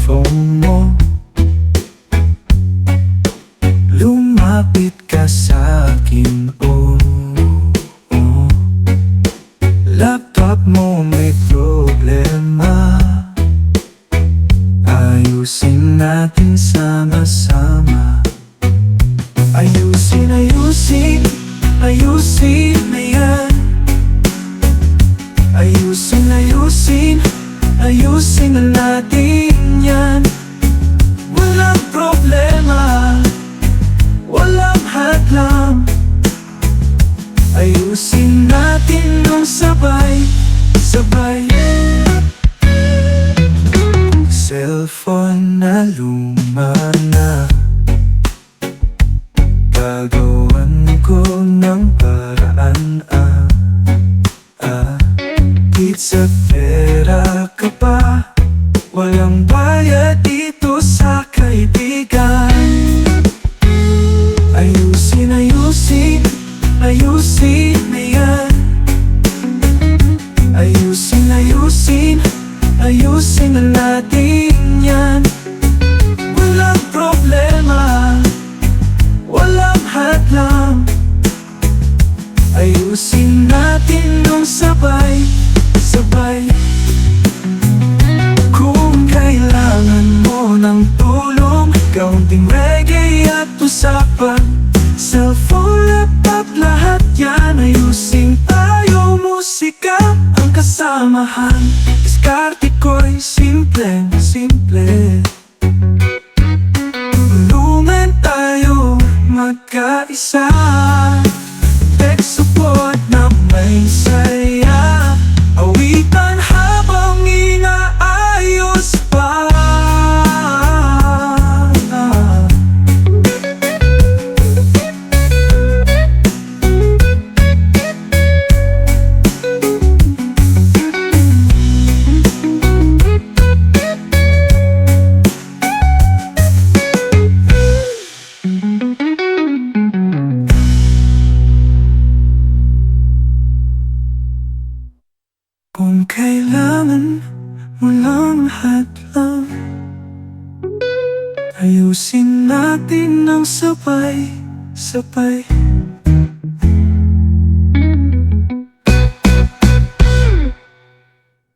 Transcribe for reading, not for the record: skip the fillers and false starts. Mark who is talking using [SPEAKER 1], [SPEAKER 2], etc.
[SPEAKER 1] cellphone mo. Lumapit ka sa akin, oh. Laptop mo may problema, ayusin natin sama-sama. Ayusin na yan. Ayusin na natin yan. Walang problema, walang hadlang. Ayusin natin ng sabay-sabay. Cellphone na luma na, gagawan ko ng paraan. Pizza pera ka pa, walang bayad dito sa kaibigan. Ayusin na yan. Ayusin na natin yan. Walang problema, walang hadlang. Ayusin natin ng sabay-sabay. Kung kailangan mo ng tulong, kaunting reggae at usapan, cellphone, laptop, lahat yan. Ayusin tayo, musika ang kasamahan. Diskarte ko'y simple. Tulungan tayo magkaisa. Tech support na may saya, awitan habang inaayos pa. Kung kailangan mo lang hadlang, ayusin natin ng sabay-sabay.